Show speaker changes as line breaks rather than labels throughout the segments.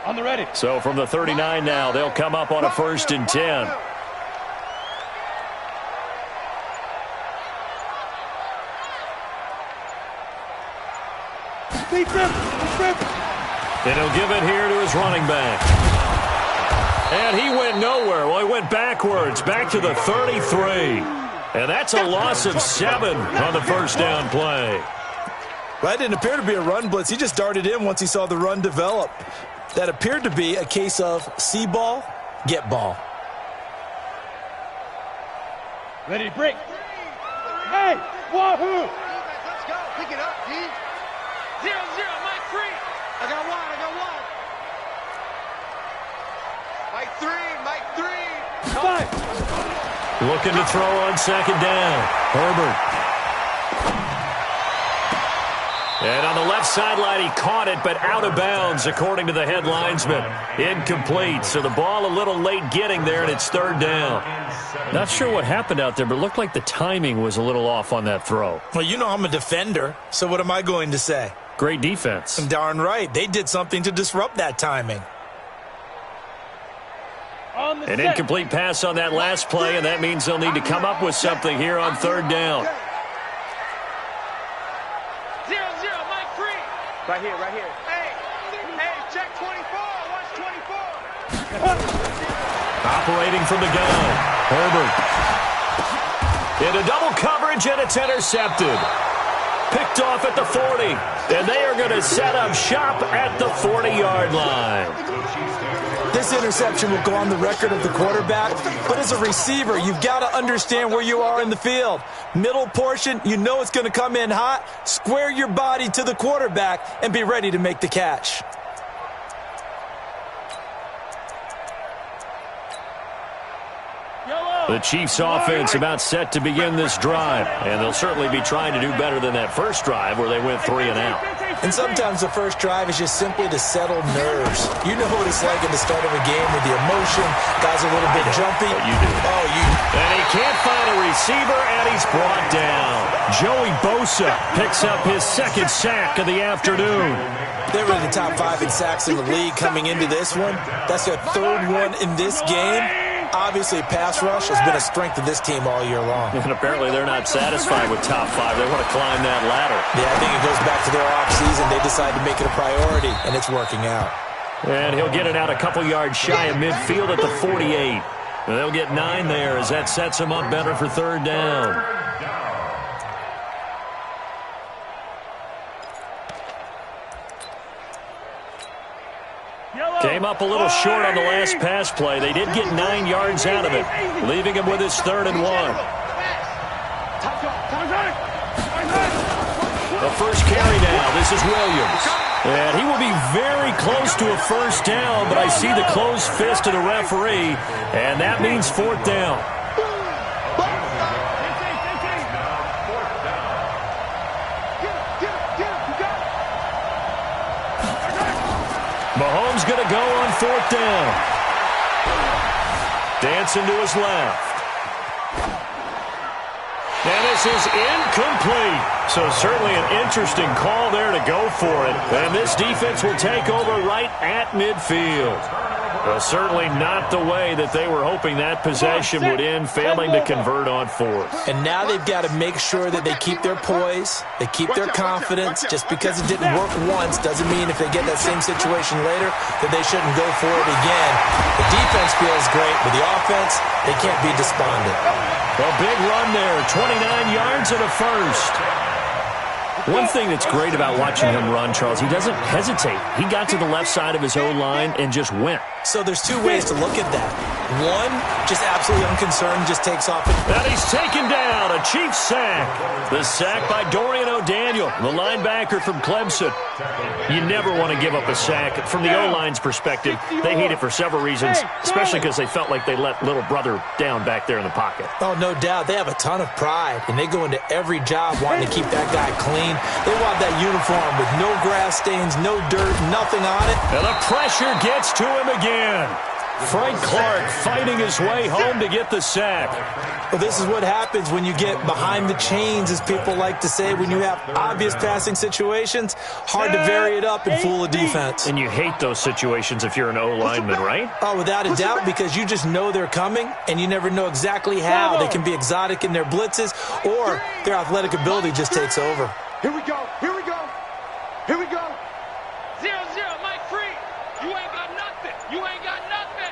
On the ready.
So from the 39 now, they'll come up on a 1st and 10. And he'll give it here to his running back. And he went nowhere. Well, he went backwards, back to the 33. And that's a loss of 7 on the 1st down play.
Well, that didn't appear to be a run blitz. He just darted in once he saw the run develop. That appeared to be a case of see ball, get ball.
Ready to break. Hey, wahoo!
Let's go. Pick it up, D. 0-0, Mike 3. I got one. Mike 3.
5.
Looking to throw on 2nd down. Herbert. And on the left sideline, he caught it, but out of bounds, according to the head linesman. Incomplete, so the ball a little late getting there, and it's 3rd down. Not sure what happened out there, but it looked like the timing was a little off on that throw.
Well, you know I'm a defender, so what am I going to say?
Great defense.
Darn right. They did something to disrupt that timing.
An incomplete pass on that last play, and that means they'll need to come up with something here on 3rd down.
0-0, Mike 3. Right here. Hey, check 24. Watch 24.
Operating from the gun. Herbert. Into double coverage, and it's intercepted. Picked off at the 40. And they are going to set up shop at the 40-yard line.
This interception will go on the record of the quarterback, but as a receiver, you've got to understand where you are in the field. Middle portion, you know it's going to come in hot. Square your body to the quarterback and be ready to make the catch.
The Chiefs' offense about set to begin this drive, and they'll certainly be trying to do better than that first drive where they went 3 and out.
And sometimes the first drive is just simply to settle nerves. You know what it's like at the start of a game with the emotion. Guys are a little bit jumpy.
You do.
Oh, you.
And he can't find a receiver, and he's brought down. Joey Bosa picks up his 2nd sack of the afternoon.
They were in the top 5 in sacks in the league coming into this one. That's their 3rd one in this game. Obviously, pass rush has been a strength of this team all year long.
And apparently they're not satisfied with top 5. They want to climb that ladder.
Yeah, I think it goes back to their offseason. They decided to make it a priority, and it's working out.
And he'll get it out a couple yards shy of midfield at the 48. And they'll get 9 there as that sets them up better for 3rd down. Came up a little short on the last pass play. They did get 9 yards out of it, leaving him with his 3rd and 1. The first carry now. This is Williams. And he will be very close to a 1st down, but I see the closed fist of the referee, and that means 4th down. Mahomes going to go on 4th down. Dancing to his left. And this is incomplete. So certainly an interesting call there to go for it. And this defense will take over right at midfield. Well, certainly not the way that they were hoping that possession would end, failing to convert on 4th.
And now they've got to make sure that they keep their poise, they keep their confidence. Just because it didn't work once doesn't mean if they get that same situation later that they shouldn't go for it again. The defense feels great, but the offense, they can't be despondent.
A big run there, 29 yards and a 1st. One thing that's great about watching him run, Charles, he doesn't hesitate. He got to the left side of his O-line and just went.
So there's 2 ways to look at that. One, just absolutely unconcerned, just takes off.
And he's taken down, a Chiefs sack. The sack by Dorian O'Daniel, the linebacker from Clemson. You never want to give up a sack. From the O-line's perspective, they hate it for several reasons, especially because they felt like they let little brother down back there in the pocket.
Oh, no doubt. They have a ton of pride, and they go into every job wanting to keep that guy clean. They want that uniform with no grass stains, no dirt, nothing on it.
And the pressure gets to him again. Frank Clark fighting his way home to get the sack.
Well, this is what happens when you get behind the chains, as people like to say. When you have obvious passing situations, hard to vary it up and fool a defense.
And you hate those situations if you're an O-lineman, right?
Oh, without a doubt, because you just know they're coming, and you never know exactly how. They can be exotic in their blitzes, or their athletic ability just takes over.
Here we go. Here we go. Here we go. 0-0, Mike free. You ain't got nothing. You ain't got nothing.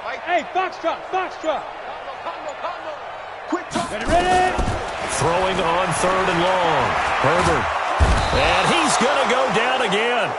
Mike.
Hey, Foxtrot, Foxtrot.
Combo.
Quick talk. Ready?
Throwing on 3rd and long. Herbert. And he's going to go down again.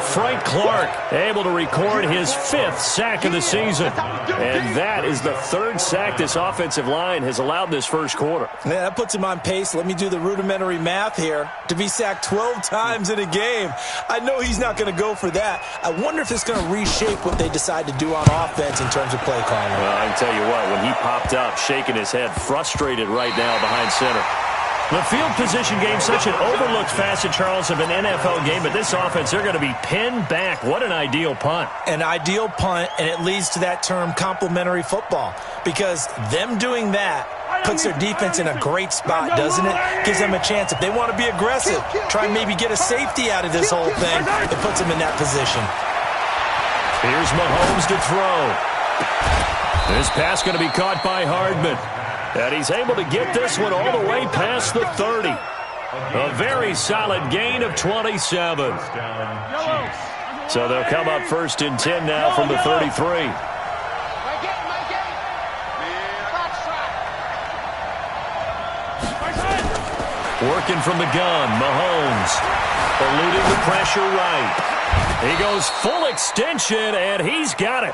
Frank Clark able to record his 5th sack of the season. And that is the 3rd sack this offensive line has allowed this first quarter.
Yeah, that puts him on pace. Let me do the rudimentary math here. To be sacked 12 times in a game. I know he's not going to go for that. I wonder if it's going to reshape what they decide to do on offense in terms of play calling.
Well, I can tell you what, when he popped up, shaking his head, frustrated right now behind center. The field position game, such an overlooked facet, Charles, of an NFL game, but this offense, they're going to be pinned back. What an ideal punt.
An ideal punt, and it leads to that term complementary football, because them doing that puts their defense in a great spot, doesn't it? Gives them a chance. If they want to be aggressive, try and maybe get a safety out of this whole thing, it puts them in that position.
Here's Mahomes to throw. This pass going to be caught by Hardman. And he's able to get this one all the way past the 30. A very solid gain of 27. So they'll come up 1st and 10 now from the 33. Working from the gun, Mahomes. Eluding the pressure right. He goes full extension, and he's got it.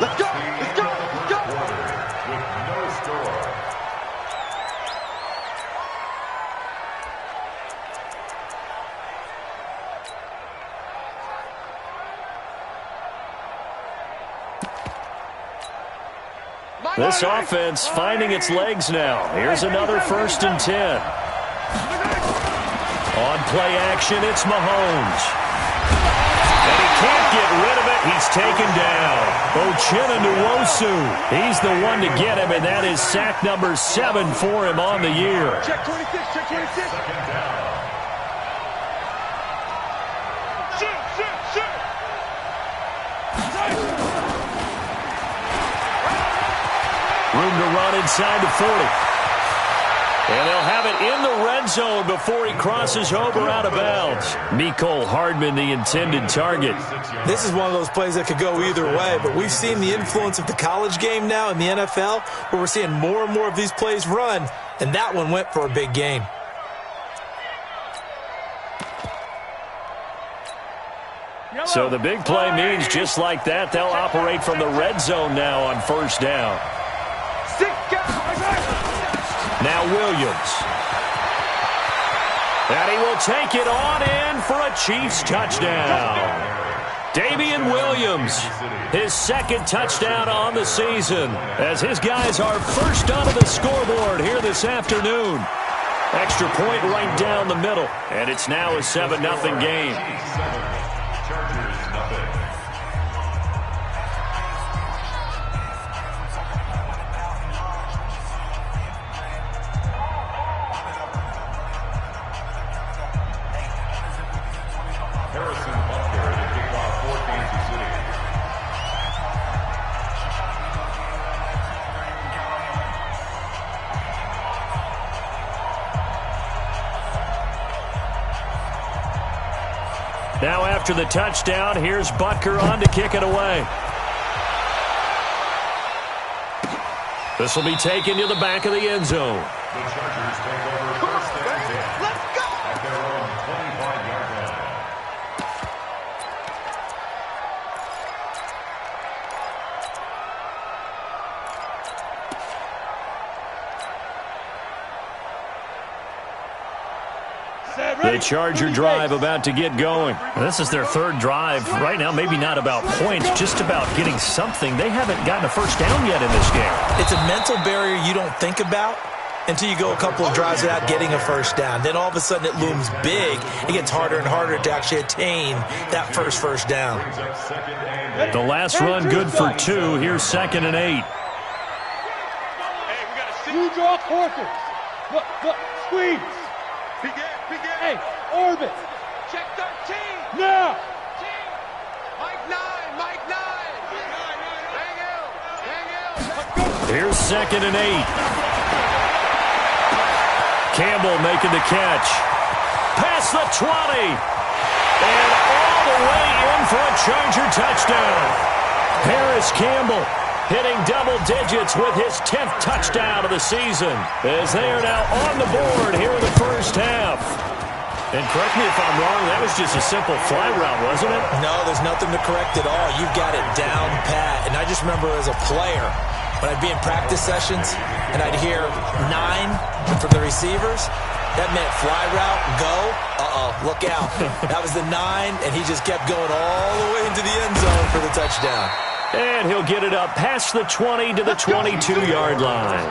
Let's go. Let's go. Let's go.
This offense finding its legs now. Here's another 1st and 10. On play action, it's Mahomes. And he can't get rid of it. He's taken down. Uchenna Nwosu. He's the one to get him, and that is sack number 7 for him on the year.
Check 26, check 26. Shoot.
Room to run inside the 40. And they'll have it in the red zone before he crosses over out of bounds. Mecole Hardman, the intended target.
This is one of those plays that could go either way, but we've seen the influence of the college game now in the NFL, where we're seeing more and more of these plays run, and that one went for a big gain.
So the big play means just like that, they'll operate from the red zone now on 1st down. Now Williams. And he will take it on in for a Chiefs touchdown. Damian Williams, his 2nd touchdown on the season, as his guys are first onto the scoreboard here this afternoon. Extra point right down the middle, and it's now a 7-0 game. Now after the touchdown, here's Butker on to kick it away. This will be taken to the back of the end zone.
The Chargers take over 1st and 10. Let's go. At their own 25-yard line.
The Charger drive about to get going. This is their 3rd drive. Right now, maybe not about points, just about getting something. They haven't gotten a 1st down yet in this game.
It's a mental barrier you don't think about until you go a couple of drives without getting a first down. Then all of a sudden it looms big. It gets harder and harder to actually attain that first down.
The last run good for 2. Here's 2nd and 8.
You draw quarters. Look, squeeze.
Begin.
Hey, orbit.
Check 13.
Now.
Mike 9. Bang out.
Here's 2nd and 8. Campbell making the catch. Past the 20. And all the way in for a Charger touchdown. Harris Campbell hitting double digits with his 10th touchdown of the season, as they are now on the board here in the first half. And correct me if I'm wrong, that was just a simple fly route, wasn't it?
No, there's nothing to correct at all. You've got it down pat. And I just remember as a player, when I'd be in practice sessions and I'd hear 9 from the receivers, that meant fly route, go, look out. That was the 9, and he just kept going all the way into the end zone for the touchdown.
And he'll get it up past the 20 to the 22-yard line.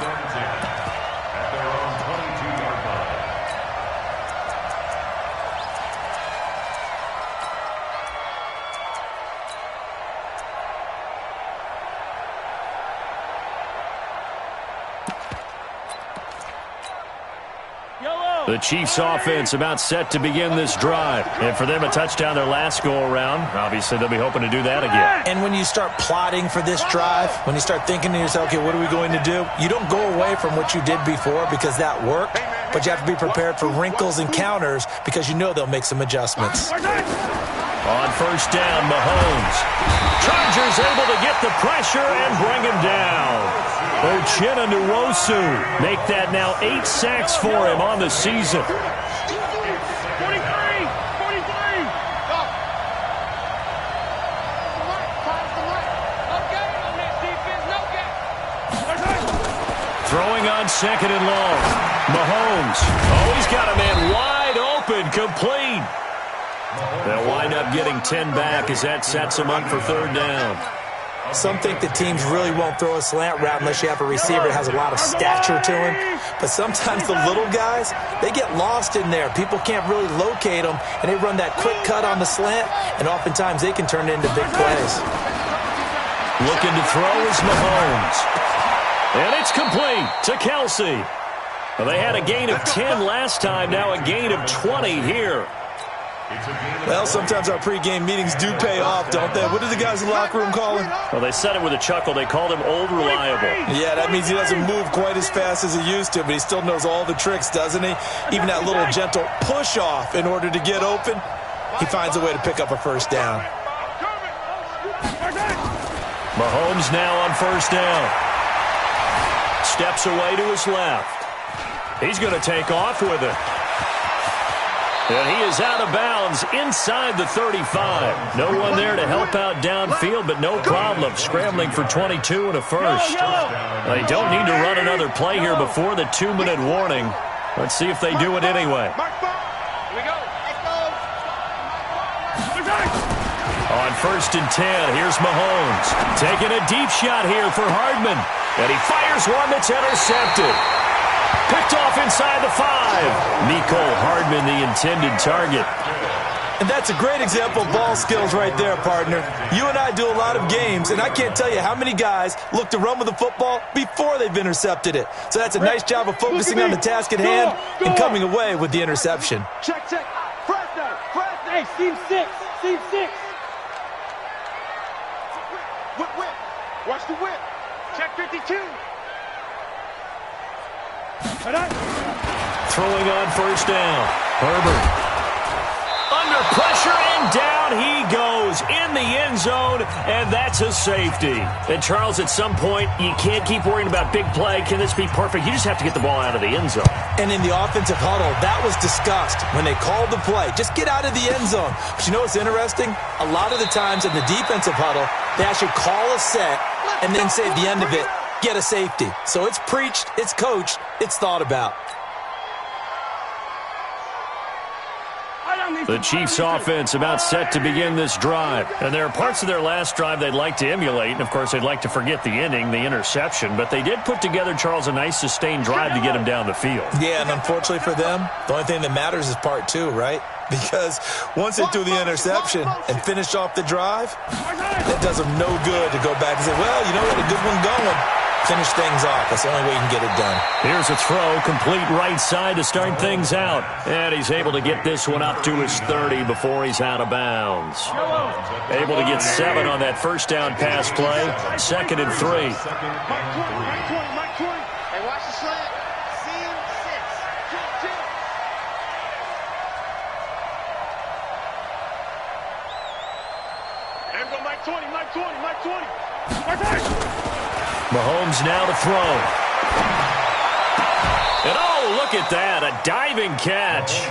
The Chiefs offense about set to begin this drive. And for them, a touchdown their last go-around. Obviously, they'll be hoping to do that again.
And when you start plotting for this drive, when you start thinking to yourself, okay, what are we going to do? You don't go away from what you did before because that worked, but you have to be prepared for wrinkles and counters because you know they'll make some adjustments.
On first down, Mahomes. Chargers able to get the pressure and bring him down. Uchenna Nwosu make that now 8 sacks for him on the season.
43.
Throwing on 2nd and long. Mahomes. Oh, he's got a man wide open, complete. They'll wind up getting 10 back as that sets them up for 3rd down.
Some think the teams really won't throw a slant route unless you have a receiver that has a lot of stature to him. But sometimes the little guys, they get lost in there. People can't really locate them, and they run that quick cut on the slant, and oftentimes they can turn it into big plays.
Looking to throw is Mahomes. And it's complete to Kelsey. Well, they had a gain of 10 last time, now a gain of 20 here.
Well, sometimes our pregame meetings do pay off, don't they? What did the guys in the locker room call him?
Well, they said it with a chuckle. They called him Old Reliable.
Yeah, that means he doesn't move quite as fast as he used to, but he still knows all the tricks, doesn't he? Even that little gentle push-off in order to get open, he finds a way to pick up a first down.
Mahomes now on first down. Steps away to his left. He's going to take off with it. And he is out of bounds inside the 35. No one there to help out downfield, but no problem. Scrambling for 22 and a first. They don't need to run another play here before the 2-minute warning. Let's see if they do it anyway. On 1st and 10, here's Mahomes. Taking a deep shot here for Hardman. And he fires one that's intercepted. Picked off inside the 5. Mecole Hardman, the intended target.
And that's a great example of ball skills right there, partner. You and I do a lot of games, and I can't tell you how many guys look to run with the football before they've intercepted it. So that's a nice job of focusing on the task at hand and coming away with the interception.
Check. Press that. Hey, seam 6.
Whip. Watch the whip. Check 52.
Throwing on first down. Herbert. Under pressure, and down he goes in the end zone, and that's a safety. And, Charles, at some point, you can't keep worrying about big play. Can this be perfect? You just have to get the ball out of the end zone.
And in the offensive huddle, that was discussed when they called the play. Just get out of the end zone. But you know what's interesting? A lot of the times in the defensive huddle, they actually call a set and then say at the end of it, get a safety. So it's preached, it's coached, it's thought about.
The Chiefs offense about set to begin this drive. And there are parts of their last drive they'd like to emulate. And, of course, they'd like to forget the inning, the interception. But they did put together, Charles, a nice sustained drive to get him down the field.
Yeah, and unfortunately for them, the only thing that matters is part two, right? Because once they threw the interception and finished off the drive, that does them no good to go back and say, well, you know, we had a good one going. Finish things off. That's the only way you can get it done.
Here's a throw, complete right side to start things out. And he's able to get this one up to his 30 before he's out of bounds. Able to get 7 on that first down pass play. 2nd and 3.
Hey, watch the slant. Seam 6. There we go, Mike 20, Mike 20, Mike 20. Mike 20.
Mahomes now to throw. And oh, look at that, a diving catch.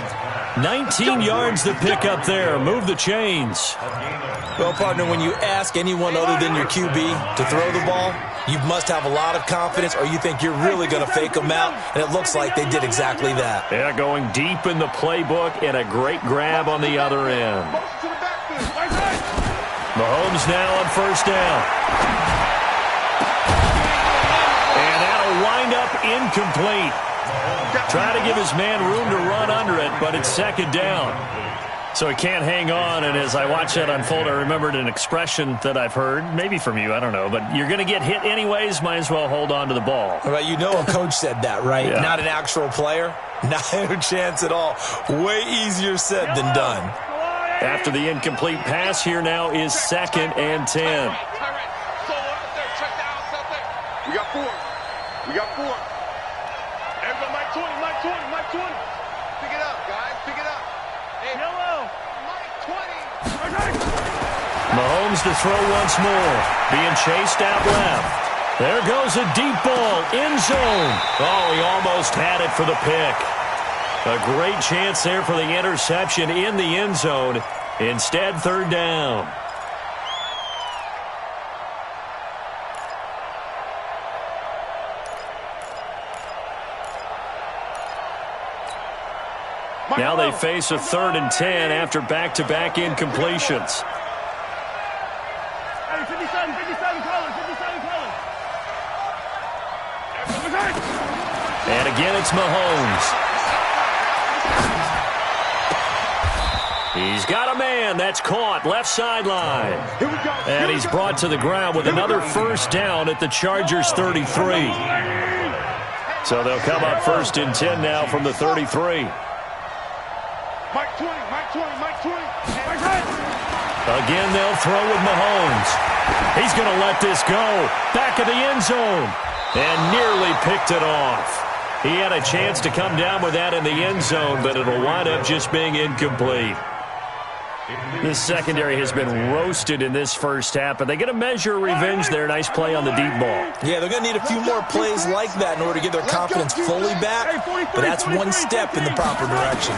19 yards to pick up there. Move the chains.
Well, partner, when you ask anyone other than your QB to throw the ball, you must have a lot of confidence or you think you're really going to fake them out, and it looks like they did exactly that.
Yeah, going deep in the playbook and a great grab on the other end. Mahomes now on first down. Wind up incomplete. Try to give his man room to run under it, but it's 2nd down. So he can't hang on, and as I watch that unfold, I remembered an expression that I've heard, maybe from you, I don't know, but you're going to get hit anyways, might as well hold on to the ball.
Well, you know a coach said that, right?
Yeah.
Not an actual player. Not a chance at all. Way easier said than done.
After the incomplete pass, here now is 2nd and 10.
We got 4. We got 4. Everybody, Mike 20, Mike 20, Mike 20. Pick it up, guys. Pick it up. Hey, hello. Mike 20.
Mahomes to throw once more. Being chased out left. There goes a deep ball. End zone. Oh, he almost had it for the pick. A great chance there for the interception in the end zone. Instead, 3rd down. Now they face a 3rd and 10 after back-to-back incompletions.
Hey, 57, Collins.
And again, it's Mahomes. He's got a man. That's caught. Left sideline. And he's brought to the ground with another first down at the Chargers' 33. So they'll come up 1st and 10 now from the 33.
Mike 20, Mike 20, Mike 20.
Again, they'll throw with Mahomes. He's going to let this go. Back of the end zone. And nearly picked it off. He had a chance to come down with that in the end zone, but it'll wind up just being incomplete. This secondary has been roasted in this first half, but they get a measure of revenge there. Nice play on the deep ball.
Yeah, they're going to need a few more plays like that in order to get their confidence fully back, but that's one step in the proper direction.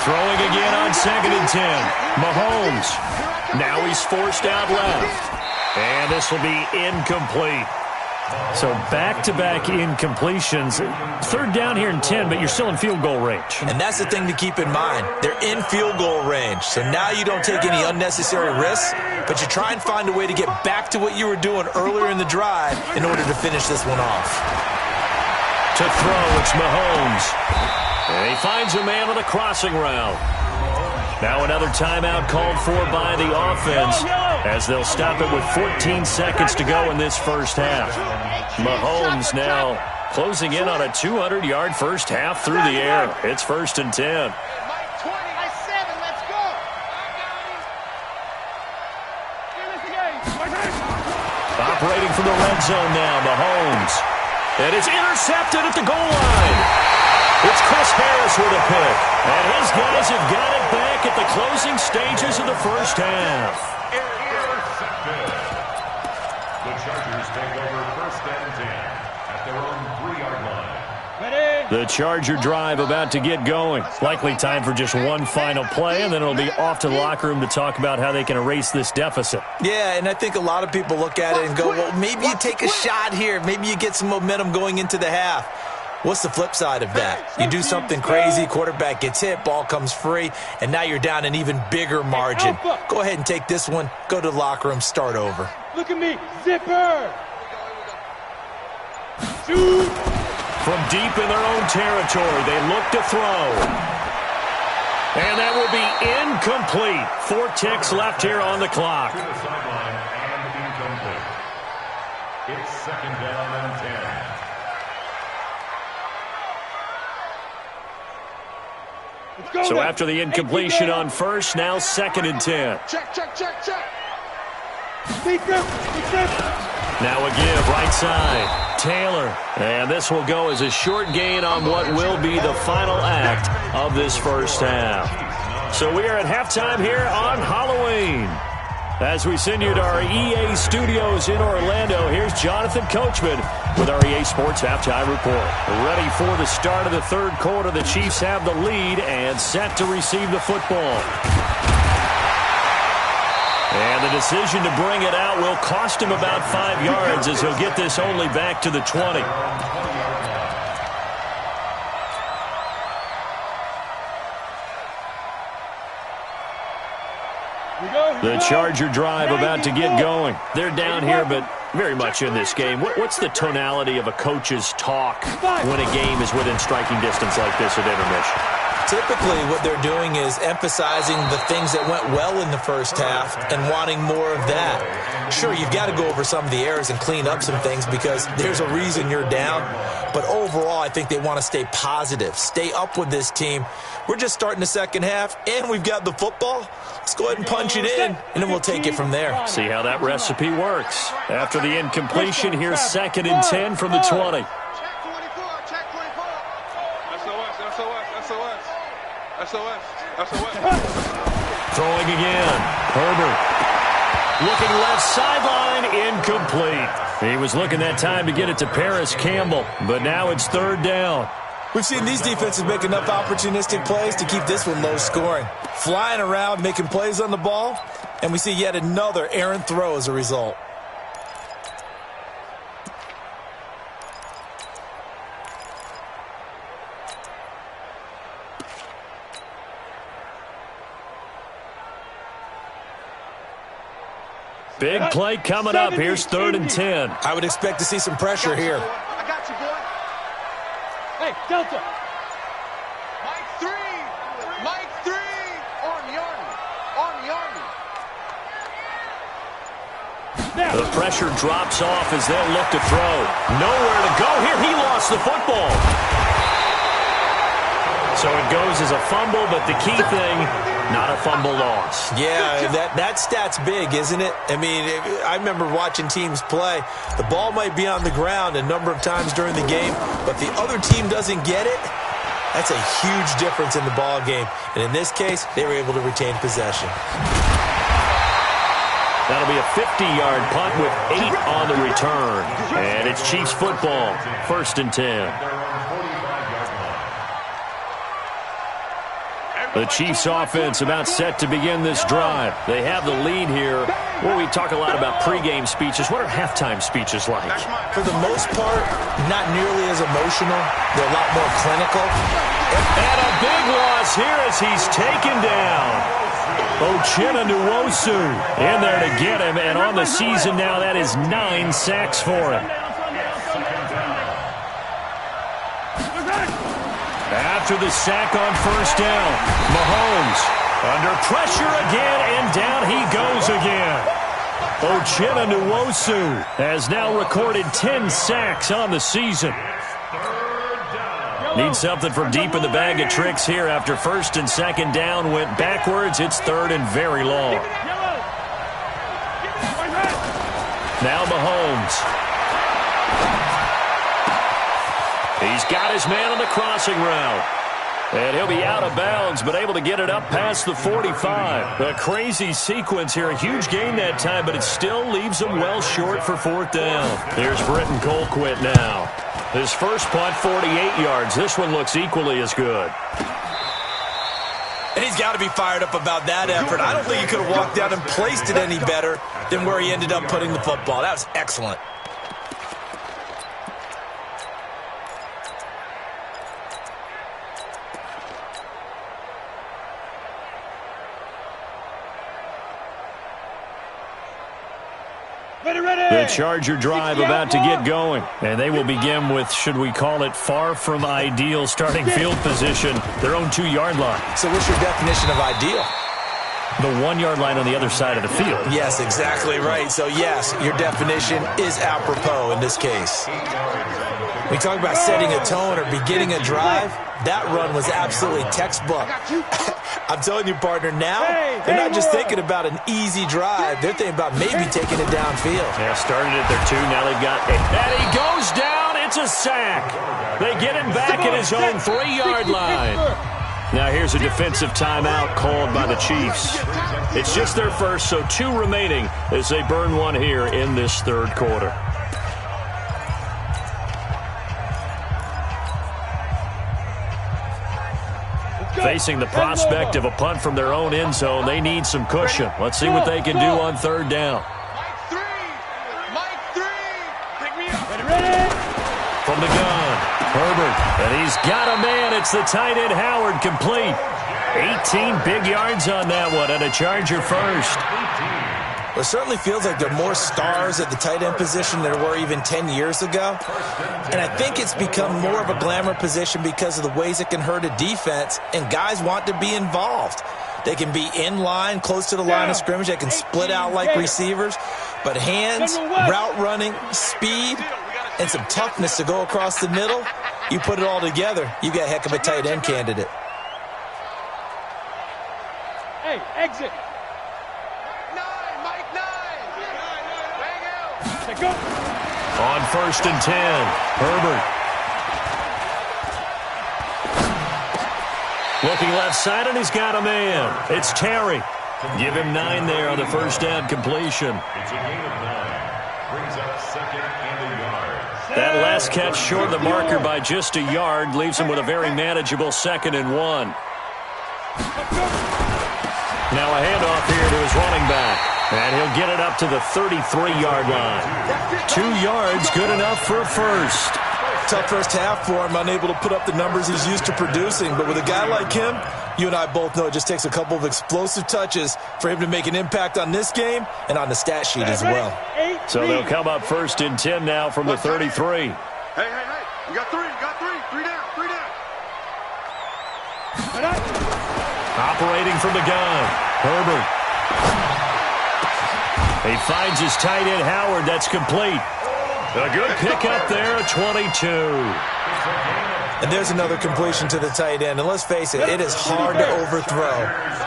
Throwing again on 2nd and 10. Mahomes. Now he's forced out left. And this will be incomplete. So back-to-back incompletions. 3rd down here and 10, but you're still in field goal range.
And that's the thing to keep in mind. They're in field goal range. So now you don't take any unnecessary risks, but you try and find a way to get back to what you were doing earlier in the drive in order to finish this one off.
To throw, it's Mahomes. And he finds a man on a crossing route. Now another timeout called for by the offense as they'll stop it with 14 seconds to go in this first half. Mahomes now closing in on a 200-yard first half through the air. It's 1st and 10. Operating from the red zone now, Mahomes. And it's intercepted at the goal line. It's Chris Harris with a pick. And his guys have got it back at the closing stages of the first half.
The Chargers take over 1st and 10 at their own 3-yard line.
The Charger drive about to get going. Likely time for just one final play, and then it'll be off to the locker room to talk about how they can erase this deficit.
Yeah, and I think a lot of people look at it and go, well, maybe you take a shot here. Maybe you get some momentum going into the half. What's the flip side of that? You do something crazy, quarterback gets hit, ball comes free, and now you're down an even bigger margin. Go ahead and take this one, go to the locker room, start over.
Look at me, zipper! Shoot!
From deep in their own territory, they look to throw. And that will be incomplete. 4 ticks left here on the clock.
To the sideline and incomplete. It's 2nd down and 10.
So after the incompletion on first, now 2nd and 10.
Check.
Now a give, right side. Taylor. And this will go as a short gain on what will be the final act of this first half. So we are at halftime here on Halloween. As we send you to our EA studios in Orlando, here's Jonathan Coachman with our EA Sports Halftime Report. Ready for the start of the 3rd quarter. The Chiefs have the lead and set to receive the football. And the decision to bring it out will cost him about 5 yards as he'll get this only back to the 20. The Charger drive about to get going. They're down here, but very much in this game. What's the tonality of a coach's talk when a game is within striking distance like this at intermission?
Typically, what they're doing is emphasizing the things that went well in the first half and wanting more of that. Sure, you've got to go over some of the errors and clean up some things because there's a reason you're down. But overall, I think they want to stay positive, stay up with this team. We're just starting the second half, and we've got the football. Let's go ahead and punch it in, and then we'll take it from there.
See how that recipe works. After the incompletion, here's 2nd and 10 from the 20. Throwing again. Herbert. Looking left sideline, incomplete. He was looking that time to get it to Paris Campbell, but now it's 3rd down.
We've seen these defenses make enough opportunistic plays to keep this one low scoring. Flying around, making plays on the ball, and we see yet another errant throw as a result.
Big play coming up. Here's 3rd and 10.
I would expect to see some pressure here.
I got you, boy.
Hey, Delta.
Mike 3. Army.
The pressure drops off as they'll look to throw. Nowhere to go here. He lost the football. So it goes as a fumble, but the key thing, not a fumble loss.
Yeah, that stat's big, isn't it? I mean, I remember watching teams play. The ball might be on the ground a number of times during the game, but the other team doesn't get it. That's a huge difference in the ball game. And in this case, they were able to retain possession.
That'll be a 50-yard punt with 8 on the return. And it's Chiefs football, 1st and 10. The Chiefs offense about set to begin this drive. They have the lead here. Well, we talk a lot about pregame speeches. What are halftime speeches like?
For the most part, not nearly as emotional. They're a lot more clinical.
And a big loss here as he's taken down. Uchenna Nwosu in there to get him. And on the season now, that is 9 sacks for him. After the sack on 1st down, Mahomes under pressure again, and down he goes again. Uchenna Nwosu has now recorded 10 sacks on the season. Need something from deep in the bag of tricks here after 1st and 2nd down went backwards. It's 3rd and very long. Now Mahomes. He's got his man on the crossing route. And he'll be out of bounds, but able to get it up past the 45. A crazy sequence here. A huge gain that time, but it still leaves him well short for 4th down. Here's Britton Colquitt now. His first punt, 48 yards. This one looks equally as good.
And he's got to be fired up about that effort. I don't think he could have walked down and placed it any better than where he ended up putting the football. That was excellent.
The Charger drive about to get going. And they will begin with, should we call it, far from ideal starting field position, their own 2-yard line.
So what's your definition of ideal?
The 1-yard line on the other side of the field.
Yes, exactly right. So, yes, your definition is apropos in this case. We talk about setting a tone or beginning a drive. That run was absolutely textbook. I'm telling you, partner, now they're not just thinking about an easy drive. They're thinking about maybe taking it downfield.
Yeah, started at their 2. Now they've got it. And he goes down. It's a sack. They get him back at his own 3-yard line. Now here's a defensive timeout called by the Chiefs. It's just their first, so 2 remaining as they burn one here in this third quarter. Facing the prospect of a punt from their own end zone, they need some cushion. Let's see what they can do on 3rd down.
Mike 3. Pick me up.
From the gun, Herbert, and he's got a man. It's the tight end, Howard, complete. 18 big yards on that one, and a Charger first.
Well, it certainly feels like there are more stars at the tight end position than there were even 10 years ago. And I think it's become more of a glamour position because of the ways it can hurt a defense, and guys want to be involved. They can be in line, close to the line of scrimmage. They can split out like receivers. But hands, route running, speed, and some toughness to go across the middle, you put it all together, you got a heck of a tight end candidate.
Hey, exit. Go.
On 1st and 10, Herbert. Looking left side, and he's got a man. It's Terry. Give him 9 there on the first down completion.
It's a gain of 9. Brings up 2nd and a yard.
That last catch short of the marker by just a yard leaves him with a very manageable 2nd and 1. Now a handoff here to his running back. And he'll get it up to the 33-yard line. 2 yards, good enough for a first.
Tough first half for him, unable to put up the numbers he's used to producing. But with a guy like him, you and I both know it just takes a couple of explosive touches for him to make an impact on this game and on the stat sheet as well.
So they'll come up 1st and 10 now from the 33.
Hey. You got 3. You got 3. 3 down. 3 down.
Operating from the gun, Herbert. He finds his tight end, Howard. That's complete. A good pickup there at 22.
And there's another completion to the tight end. And let's face it, it is hard to overthrow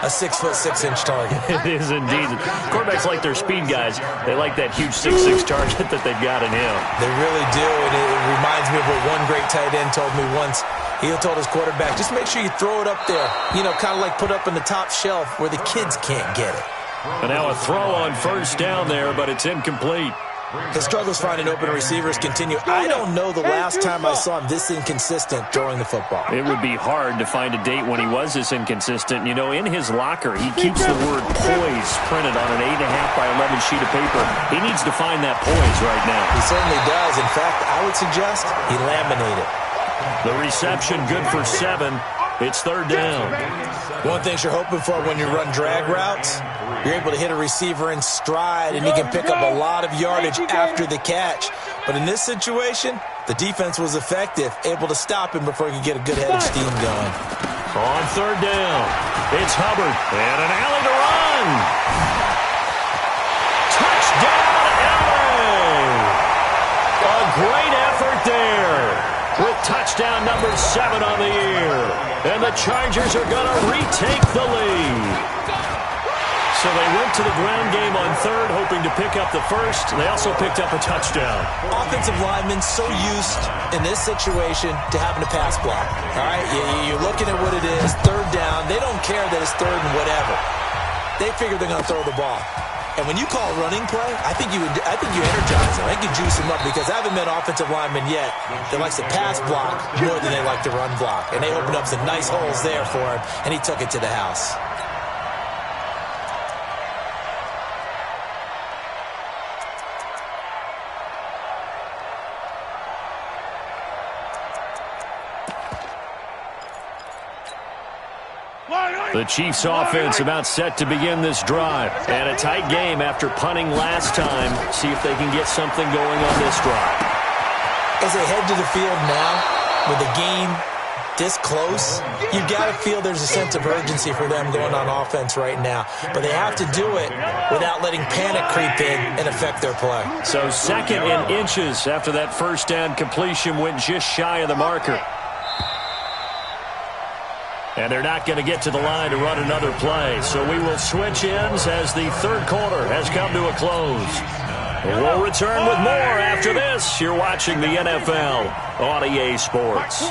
a 6'6" target.
It is indeed. Quarterbacks like their speed guys. They like that huge 6'6" target that they've got in him.
They really do. And it reminds me of what one great tight end told me once. He told his quarterback, just make sure you throw it up there. You know, kind of like put up in the top shelf where the kids can't get it.
And now a throw on 1st down there, but it's incomplete.
His struggles finding open receivers continue. I don't know the last time I saw him this inconsistent throwing the football.
It would be hard to find a date when he was this inconsistent. You know, in his locker, he keeps the word poise printed on an 8.5 by 11 sheet of paper. He needs to find that poise right now.
He certainly does. In fact, I would suggest he laminate it.
The reception good for 7. It's 3rd down.
One thing you're hoping for when you run drag routes, you're able to hit a receiver in stride, and he can pick up a lot of yardage after the catch. But in this situation, the defense was effective, able to stop him before he could get a good head of steam going.
On 3rd down, it's Hubbard, and an alley to run. Touchdown, LA! A great effort there, with touchdown number 7 on the year. And the Chargers are going to retake the lead. So they went to the ground game on 3rd, hoping to pick up the first. They also picked up a touchdown.
Offensive linemen so used in this situation to having a pass block. All right, you're looking at what it is, 3rd down. They don't care that it's 3rd and whatever. They figure they're going to throw the ball. And when you call a running play, I think you energize them. I think you juice them up, because I haven't met offensive linemen yet that likes to pass block more than they like to run block. And they opened up some nice holes there for him, and he took it to the house.
The Chiefs offense about set to begin this drive. And a tight game after punting last time. See if they can get something going on this drive.
As they head to the field now, with the game this close, you've got to feel there's a sense of urgency for them going on offense right now. But they have to do it without letting panic creep in and affect their play.
So 2nd and inches after that first down completion went just shy of the marker. And they're not going to get to the line to run another play. So we will switch ends as the third quarter has come to a close. We'll return with more after this. You're watching the NFL on EA Sports.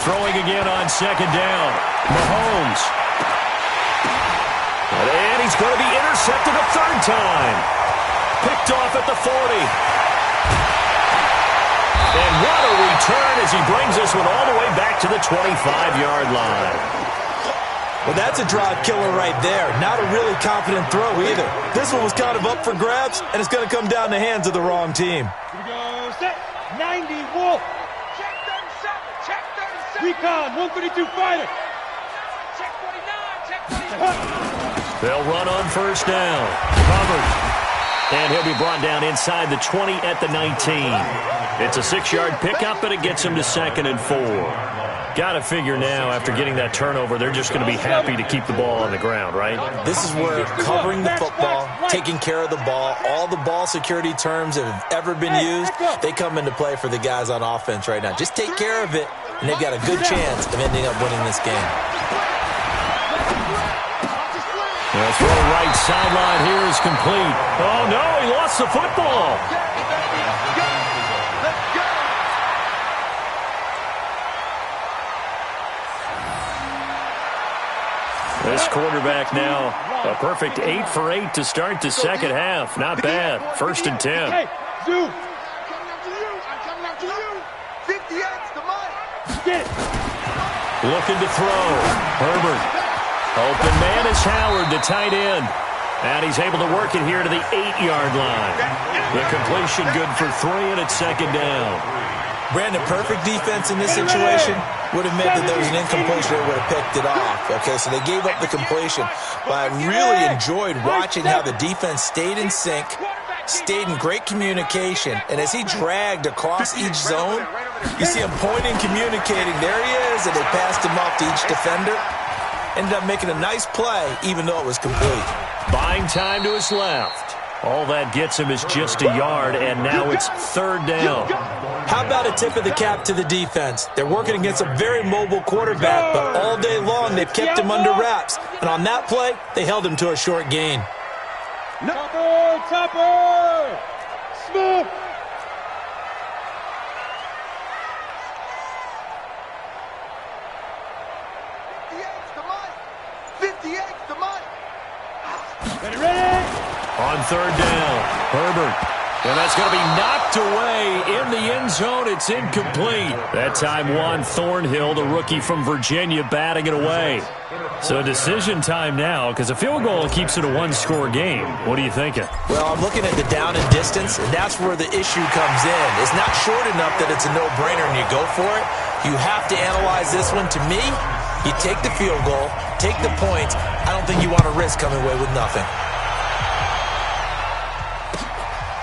Throwing again on 2nd down. Mahomes. And he's going to be intercepted a 3rd time. Picked off at the 40. And what a return as he brings this one all the way back to the 25-yard line.
Well, that's a drive killer right there. Not a really confident throw either. This one was kind of up for grabs, and it's going to come down the hands of the wrong team.
Here we go. Set. 90 Wolf.
Check 37. Check 37.
Recon. 132 fighter.
Check 49. Check 49.
They'll run on 1st down. Covered. And he'll be brought down inside the 20 at the 19. It's a 6-yard pickup, and it gets him to 2nd and 4. Got to figure now, after getting that turnover, they're just going to be happy to keep the ball on the ground, right?
This is where covering the football, taking care of the ball, all the ball security terms that have ever been used, they come into play for the guys on offense right now. Just take care of it, and they've got a good chance of ending up winning this game.
The throw right sideline here is complete. Oh, no, he lost the football. This quarterback now, a perfect 8 for 8 to start the 2nd half. Not bad. 1st and 10.
Hey, Zoo.
I'm coming after you. 58's the money.
Get it.
Looking to throw. Herbert. Open man is Howard, the tight end. And he's able to work it here to the 8-yard line. The completion good for 3, and it's 2nd down.
Brandon, perfect defense in this situation would have meant that there was an incompletion that would have picked it off. Okay, so they gave up the completion. But I really enjoyed watching how the defense stayed in sync, stayed in great communication. And as he dragged across each zone, you see him pointing, communicating. There he is, and they passed him off to each defender. Ended up making a nice play, even though it was complete.
Buying time to his left. All that gets him is just a yard, and now it's 3rd down.
How about a tip of the cap to the defense? They're working against a very mobile quarterback, but all day long they've kept him under wraps. And on that play, they held him to a short gain.
Topper! Smith! Ready?
On 3rd down, Herbert. And that's going to be knocked away in the end zone. It's incomplete. That time Juan Thornhill, the rookie from Virginia, batting it away. So decision time now, because a field goal keeps it a 1-score game. What are you thinking?
Well, I'm looking at the down and distance, and that's where the issue comes in. It's not short enough that it's a no-brainer and you go for it. You have to analyze this one. To me, you take the field goal, take the points. I don't think you want to risk coming away with nothing.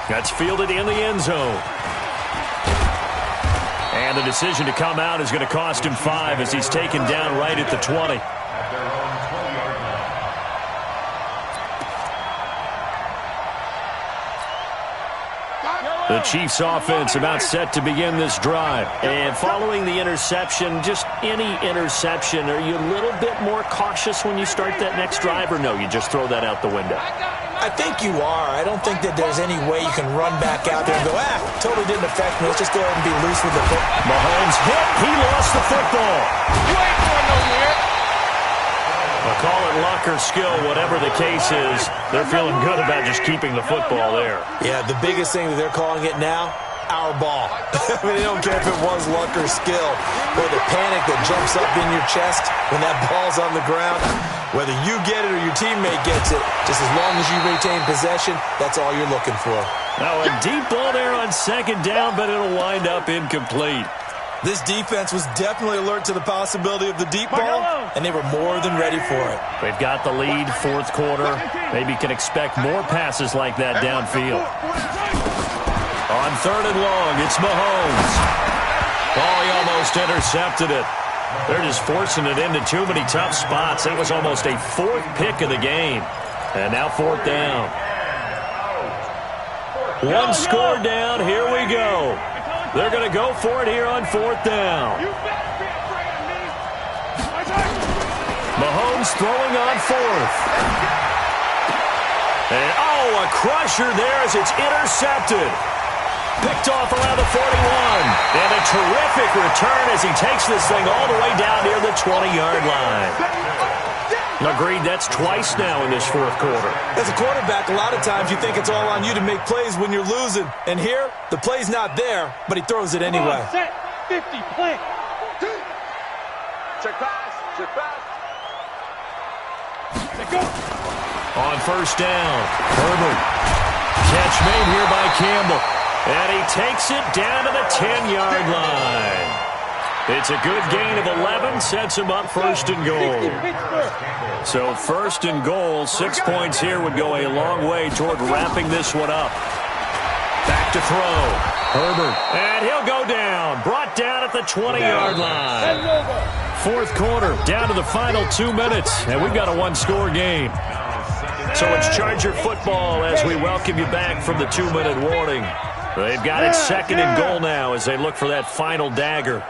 That's fielded in the end zone. And the decision to come out is going to cost him 5 as he's taken down right at the 20. The Chiefs offense about set to begin this drive. And following the interception, just any interception, are you a little bit more cautious when you start that next drive, or no, you just throw that out the window?
I think you are. I don't think that there's any way you can run back out there and go, totally didn't affect me. Let's just go ahead and be loose with the football.
Mahomes hit. He lost the football.
You ain't going nowhere.
I'll call it luck or skill, whatever the case is. They're feeling good about just keeping the football there.
Yeah, the biggest thing that they're calling it now, our ball. I mean, they don't care if it was luck or skill. Or the panic that jumps up in your chest when that ball's on the ground. Whether you get it or your teammate gets it, just as long as you retain possession, that's all you're looking for.
Now a deep ball there on second down, but it'll wind up incomplete.
This defense was definitely alert to the possibility of the deep ball, and they were more than ready for it.
They've got the lead, fourth quarter. Maybe can expect more passes like that downfield. On third and long, it's Mahomes. Oh, he almost intercepted it. They're just forcing it into too many tough spots. That was almost a fourth pick of the game. And now fourth down. One score down. Here we go. They're going to go for it here on fourth down. Mahomes throwing on fourth. And, oh, a crusher there as it's intercepted. Picked off around the 41. And a terrific return as he takes this thing all the way down near the 20-yard line. Agreed, that's twice now in this fourth quarter.
As a quarterback, a lot of times you think it's all on you to make plays when you're losing. And here, the play's not there, but he throws it anyway.
Set, 50, play.
Check pass, check pass.
Let go.
On first down, Herbert. Catch made here by Campbell. And he takes it down to the 10-yard line. It's a good gain of 11, sets him up first and goal. So first and goal, 6 points here would go a long way toward wrapping this one up. Back to throw. Herbert. And he'll go down. Brought down at the 20-yard line. Fourth quarter, down to the final 2 minutes, and we've got a one-score game. So it's Charger football as we welcome you back from the 2-minute warning. They've got it second and goal now as they look for that final dagger.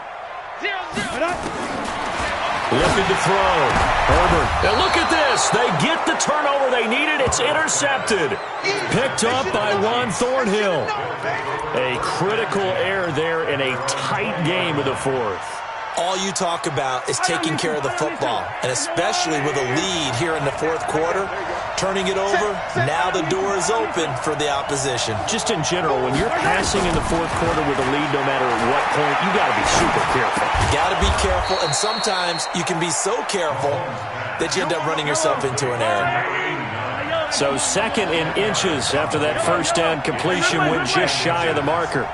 Looking to throw. Herbert. And look at this. They get the turnover they needed. It's intercepted. Picked up by Juan Thornhill. A critical error there in a tight game of the fourth.
All you talk about is taking care of the football, and especially with a lead here in the fourth quarter, turning it over, now the door is open for the opposition.
Just in general, when you're passing in the fourth quarter with a lead, no matter at what point, you got to be super careful.
You got to be careful, and sometimes you can be so careful that you end up running yourself into an error.
So second in inches after that first down completion went just shy of the marker.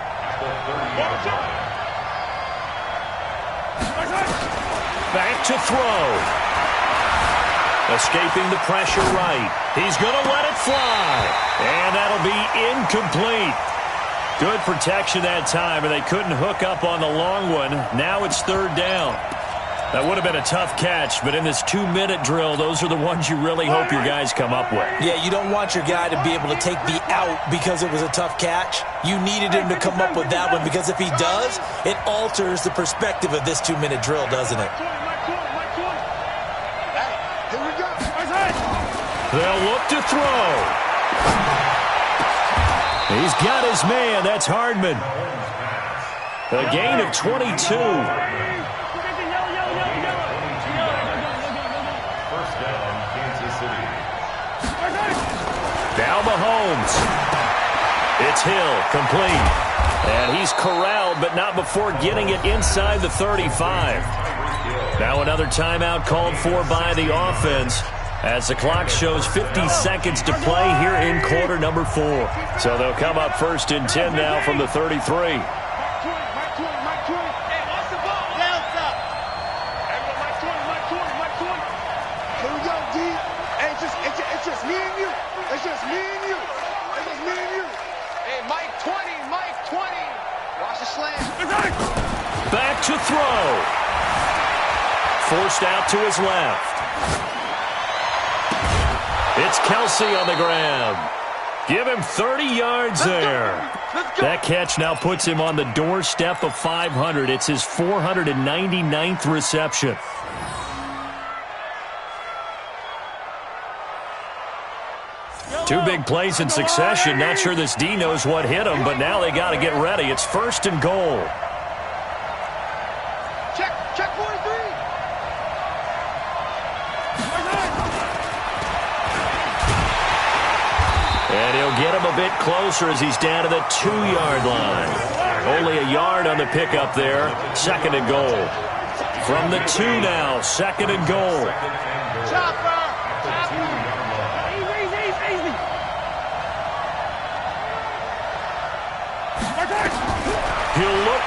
Back to throw. Escaping the pressure right. He's going to let it fly. And that'll be incomplete. Good protection that time, and they couldn't hook up on the long one. Now it's third down. That would have been a tough catch, but in this 2-minute drill, those are the ones you really hope your guys come up with.
Yeah, you don't want your guy to be able to take the out because it was a tough catch. You needed him to come up with that one because if he does, it alters the perspective of this 2-minute drill, doesn't it?
They'll look to throw. He's got his man. That's Hardman. A gain of 22. Now Mahomes. It's Hill, complete. And he's corralled, but not before getting it inside the 35. Now another timeout called for by the offense as the clock shows 50 seconds to play here in quarter number 4. So they'll come up first and 10 now from the 33. Back to throw. Forced out to his left. It's Kelsey on the ground. Give him 30 yards there. That catch now puts him on the doorstep of 500. It's his 499th reception. Two big plays in succession. Not sure this D knows what hit him, but now they got to get ready. It's first and goal.
Check 43.
And he'll get him a bit closer as he's down to the 2-yard line. Only a yard on the pickup there. Second and goal. From the 2 now, second and goal.
Chopper!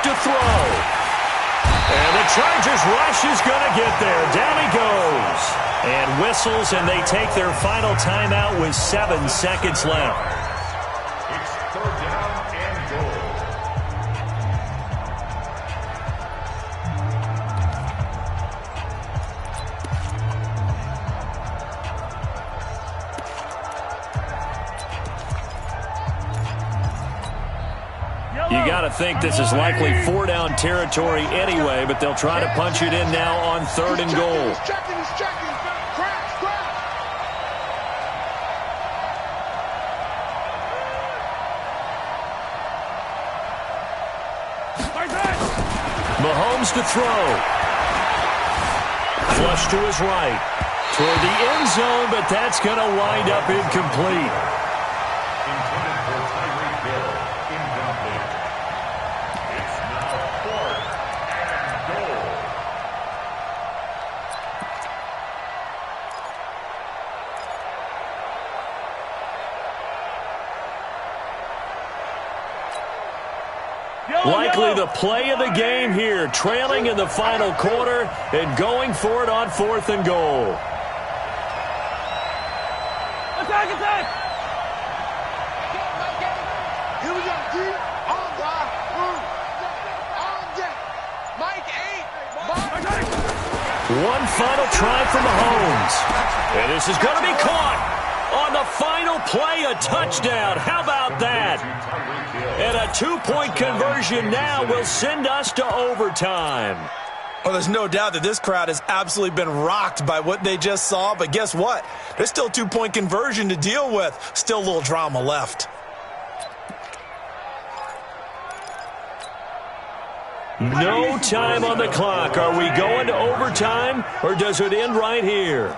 to throw. And the Chargers rush is going to get there. Down he goes. And whistles, and they take their final timeout with 7 seconds left.
It's 3rd down and goal.
You got to think this is likely 4-down territory anyway, but they'll try to punch it in now on 3rd and goal.
He's checking. Crash.
Mahomes to throw. Flush to his right. Toward the end zone, but that's going to wind up incomplete.
Intended for Tyreek Hill. Incomplete. It's now 4th and goal.
Likely the play of the game here, trailing in the final quarter and going for it on 4th and goal.
Attack!
Here we go, D. On deck. Mike 8.
One final try for Mahomes. And this is going to be caught on the final play, a touchdown. How about that? And a 2-point conversion now will send us to overtime.
Well, there's no doubt that this crowd has absolutely been rocked by what they just saw. But guess what? There's still 2-point conversion to deal with. Still a little drama left.
No time on the clock. Are we going to overtime, or does it end right here?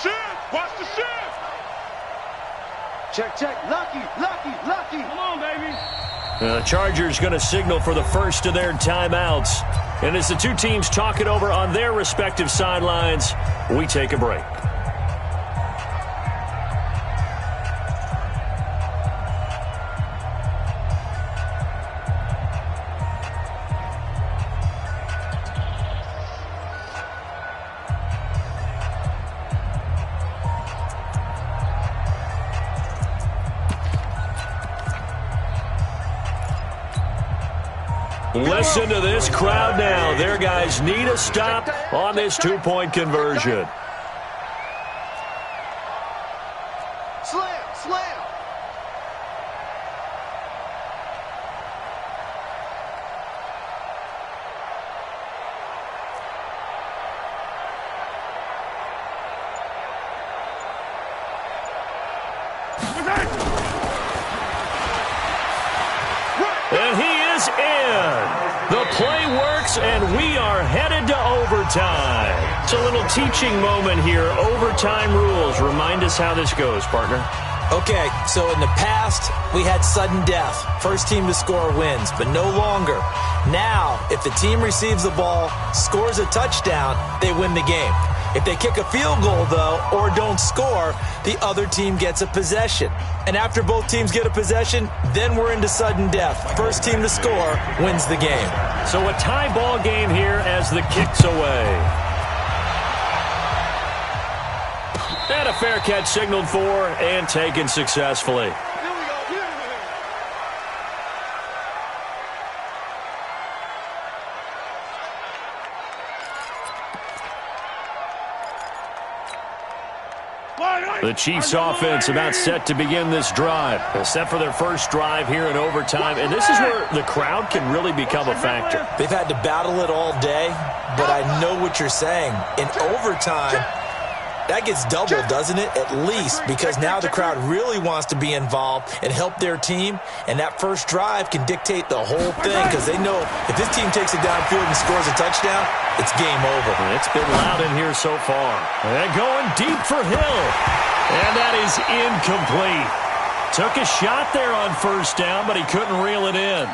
Shift. Watch the shift.
Check. Lucky. Come on, baby.
The Chargers going to signal for the first of their timeouts. And as the two teams talk it over on their respective sidelines, we take a break. Listen to this crowd now. Their guys need a stop on this 2-point conversion.
Slam.
And he is in. The play works, and we are headed to overtime. It's a little teaching moment here. Overtime rules. Remind us how this goes, partner.
Okay, so in the past, we had sudden death. First team to score wins, but no longer. Now, if the team receives the ball, scores a touchdown, they win the game. If they kick a field goal, though, or don't score, the other team gets a possession. And after both teams get a possession, then we're into sudden death. First team to score wins the game.
So a tie ball game here as the kick's away. And a fair catch signaled for and taken successfully. The Chiefs offense about set to begin this drive. Set for their first drive here in overtime. And this is where the crowd can really become a factor.
They've had to battle it all day, but I know what you're saying. In overtime, that gets doubled, doesn't it? At least, because now the crowd really wants to be involved and help their team. And that first drive can dictate the whole thing because they know if this team takes it downfield and scores a touchdown, it's game over.
It's been loud in here so far. And going deep for Hill. And that is incomplete. Took a shot there on first down, but he couldn't reel it in.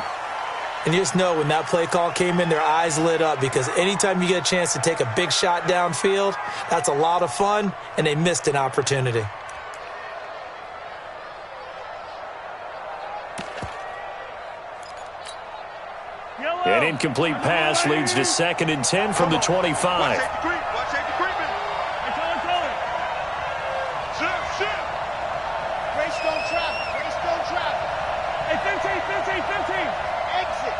And you just know when that play call came in, their eyes lit up because anytime you get a chance to take a big shot downfield, that's a lot of fun, and they missed an opportunity.
incomplete pass leads to 2nd and 10 from the 25.
Watch safety creeping. Shift.
Greystone trap. Hey, 15. Exit.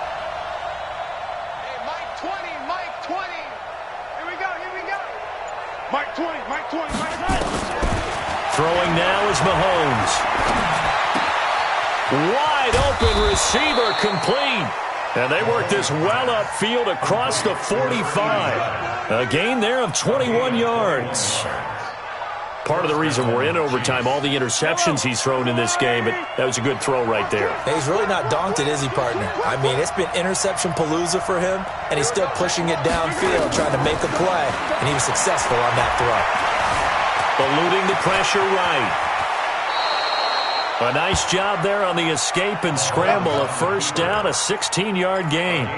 Hey, Mike 20. Here we go. Mike 20.
Throwing now is Mahomes. Wide open receiver complete. And they work this well upfield across the 45. A gain there of 21 yards. Part of the reason we're in overtime, all the interceptions he's thrown in this game, but that was a good throw right there.
Hey, he's really not daunted, is he, partner? I mean, it's been interception palooza for him, and he's still pushing it downfield, trying to make a play, and he was successful on that throw.
Eluding the pressure right. A nice job there on the escape and scramble. A first down, a 16-yard gain.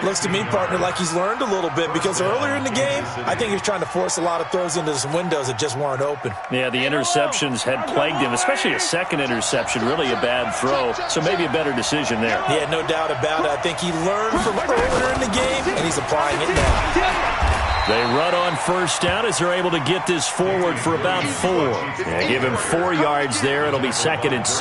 Looks to me, partner, like he's learned a little bit because earlier in the game, I think he was trying to force a lot of throws into some windows that just weren't open.
Yeah, the interceptions had plagued him, especially a second interception, really a bad throw. So maybe a better decision there.
Yeah, no doubt about it. I think he learned from earlier in the game, and he's applying it now.
They run on first down as they're able to get this forward for about 4. Yeah, give him 4 yards there. It'll be 2nd and 6.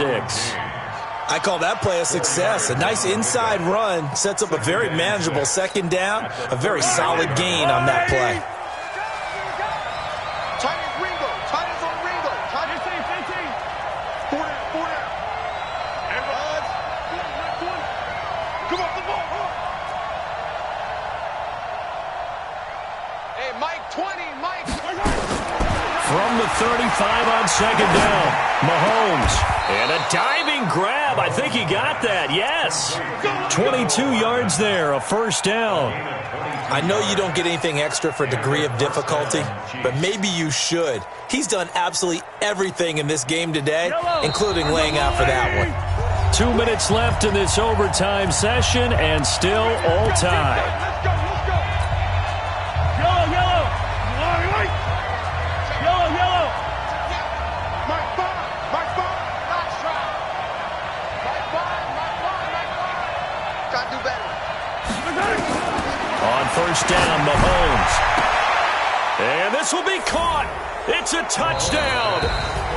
I call that play a success. A nice inside run sets up a very manageable 2nd down, a very solid gain on that play.
Tight is Ringo. Tight is on Ringo. Tight is 15. 4 down. And runs. Come off the ball. Hey, Mike 20.
From the 35 on 2nd down, Mahomes. And a diving grab. I think he got that. Yes. 22 yards there, a first down.
I know you don't get anything extra for degree of difficulty, but maybe you should. He's done absolutely everything in this game today, including laying out for that one.
2 minutes left in this overtime session, and still all time. First down, Mahomes. And this will be caught. It's a touchdown.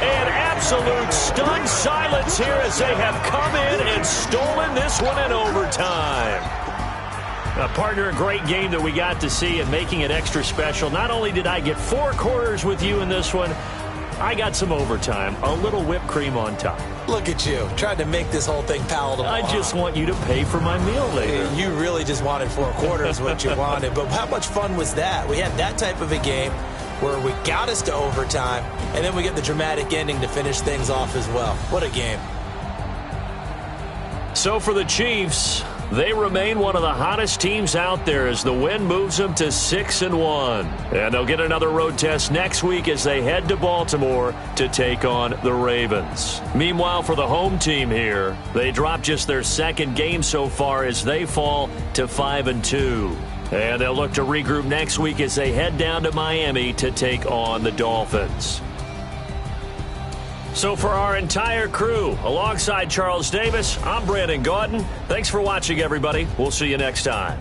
And absolute stunned silence here as they have come in and stolen this one in overtime. Partner, a great game that we got to see and making it extra special. Not only did I get 4 quarters with you in this one, I got some overtime, a little whipped cream on top.
Look at you, trying to make this whole thing palatable.
I just want you to pay for my meal later.
You really just wanted 4 quarters what you wanted, but how much fun was that? We had that type of a game where we got us to overtime, and then we get the dramatic ending to finish things off as well. What a game.
So for the Chiefs, they remain one of the hottest teams out there as the win moves them to 6-1. And they'll get another road test next week as they head to Baltimore to take on the Ravens. Meanwhile, for the home team here, they dropped just their 2nd game so far as they fall to 5-2. And they'll look to regroup next week as they head down to Miami to take on the Dolphins. So for our entire crew, alongside Charles Davis, I'm Brandon Gaudin. Thanks for watching, everybody. We'll see you next time.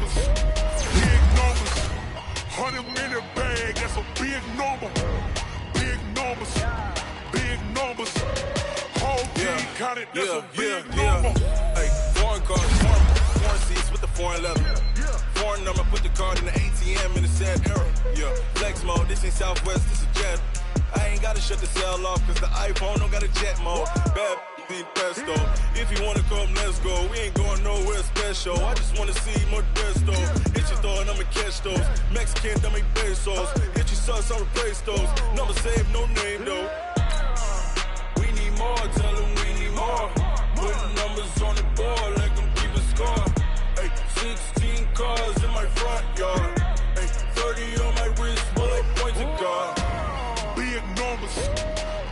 numbers, big numbers. 100-minute bag, that's a big number. Big numbers, big numbers. Whole team counted, that's a big number.
Hey, foreign cars, foreign seats with the foreign leather. Foreign number, put the card in the ATM in the sad era. Yeah, flex mode, this ain't Southwest, this is Jet. I ain't gotta shut the cell off, cause the iPhone don't got a jet mode. Bad need pesto. If you wanna come, let's go. We ain't going nowhere special. I just wanna see more Desto. Hit your throw and I'ma catch those. Mexican, dummy pesos. Hit your sauce, I'll replace those. Number save, no name though. We need more, tell them we need more. Putting numbers on the board like I'm keeping score. Hey, 16 cars in my front yard. Hey, 30 on my wrist, bullet points of God.
Big numbers,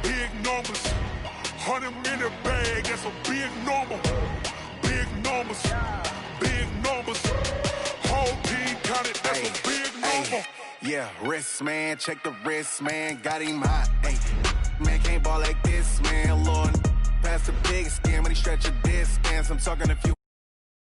big numbers. 100-minute bag, that's a big number. Big numbers, big numbers. Whole team counted, that's a big number.
Yeah, wrist man, check the wrist man, got him hot. Ay, man can't ball like this, man. Lord, past the big skin when he stretch a disc. I'm talking a few